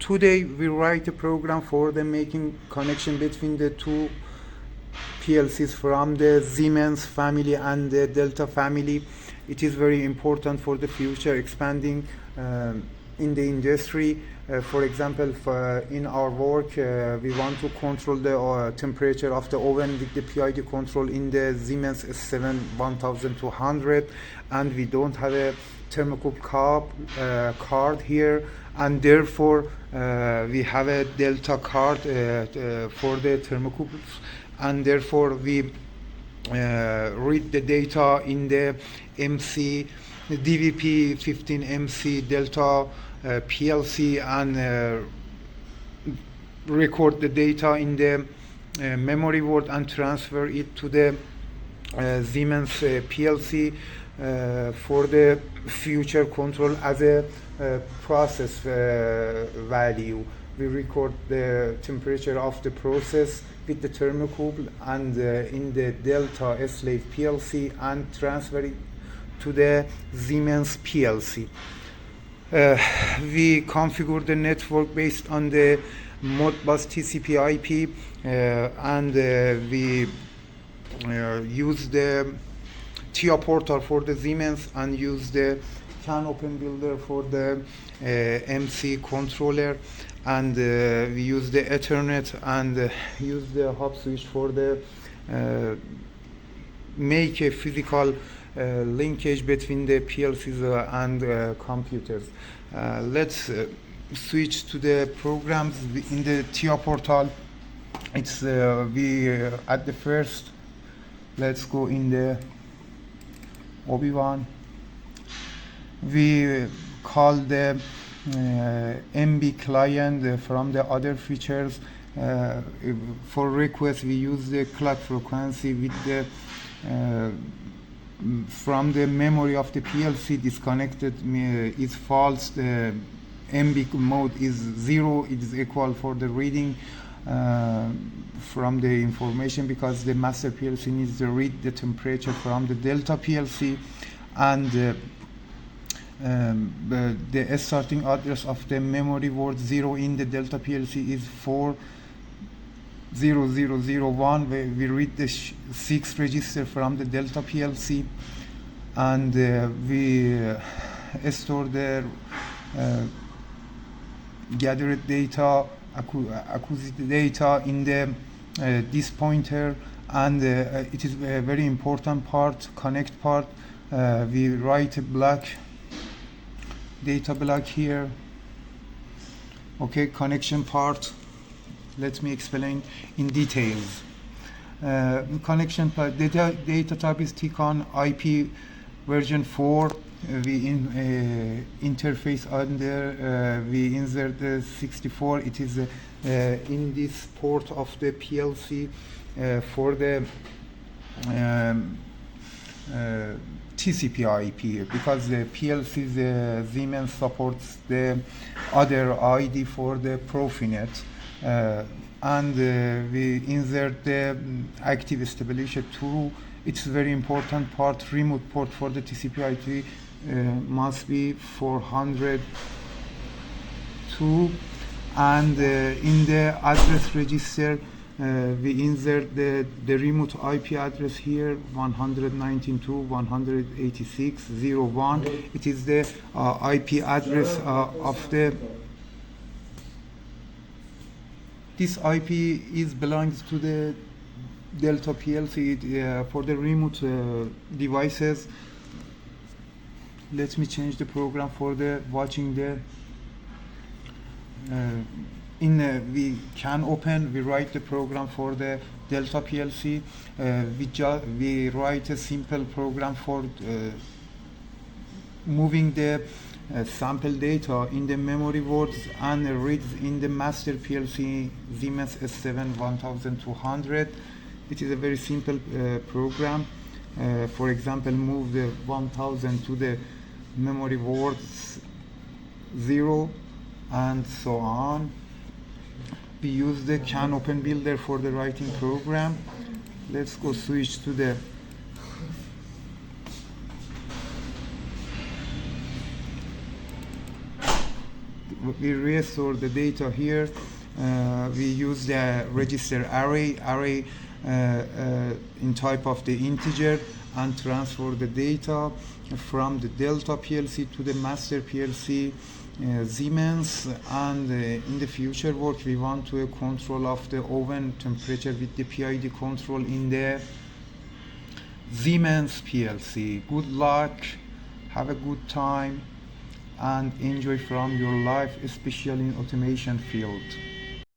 today we write a program for the making connection between the two PLCs from the Siemens family and the Delta family. It is very important for the future expanding in the industry. For example, in our work, we want to control the temperature of the oven with the PID control in the Siemens S7 1200, and we don't have a thermocouple card here, and therefore we have a Delta card for the thermocouples, and therefore we read the data in the MC DVP 15MC Delta PLC and record the data in the memory word and transfer it to the Siemens PLC for the future control as a process value. We record the temperature of the process with the thermocouple and in the Delta slave PLC and transfer it to the Siemens PLC. We configure the network based on the modbus tcp-ip and we use the TIA portal for the Siemens and use the CAN Open Builder for the MC controller, and we use the Ethernet and use the hub switch for the make a physical linkage between the PLCs and computers. Let's switch to the programs in the TIA portal. It's we at the first. Let's go in the OB1. We call the MB client from the other features. For request, we use the clock frequency with the from the memory of the PLC disconnected is false. The MB mode is 0. It is equal for the reading from the information, because the master PLC needs to read the temperature from the Delta PLC, and the starting address of the memory word 0 in the Delta PLC is 40001. We read the 6 register from the Delta PLC, and we store the gathered data, acquisited data in the this pointer, and it is a very important part, connect part. We write a block, data block here. Okay, connection part. Let me explain in details. Connection part, data type is TCON IP version 4. We interface under, we insert the 64. It is in this port of the PLC for the tcp-ip, because the PLC, the Siemens supports the other ID for the Profinet. And we insert the active stabilizer 2. It's very important part. Remote port for the tcp-ip must be 402, and in the address register we insert the remote IP address here, 192.186.0.1. It is the IP address of the. This IP is belongs to the Delta PLC for the remote devices. Let me change the program for the watching the we can open. We write the program for the Delta PLC. We write a simple program for moving the sample data in the memory words and reads in the master PLC Siemens S7 1200. It is a very simple program. For example, move the 1000 to the memory words 0 and so on. We use the CAN Open Builder for the writing program. Let's go switch to the we restore the data here. We use the register array in type of the integer, and transfer the data from the Delta PLC to the master PLC Siemens. And in the future work we want to control of the oven temperature with the PID control in the Siemens PLC. Good luck, have a good time, and enjoy from your life, especially in automation field.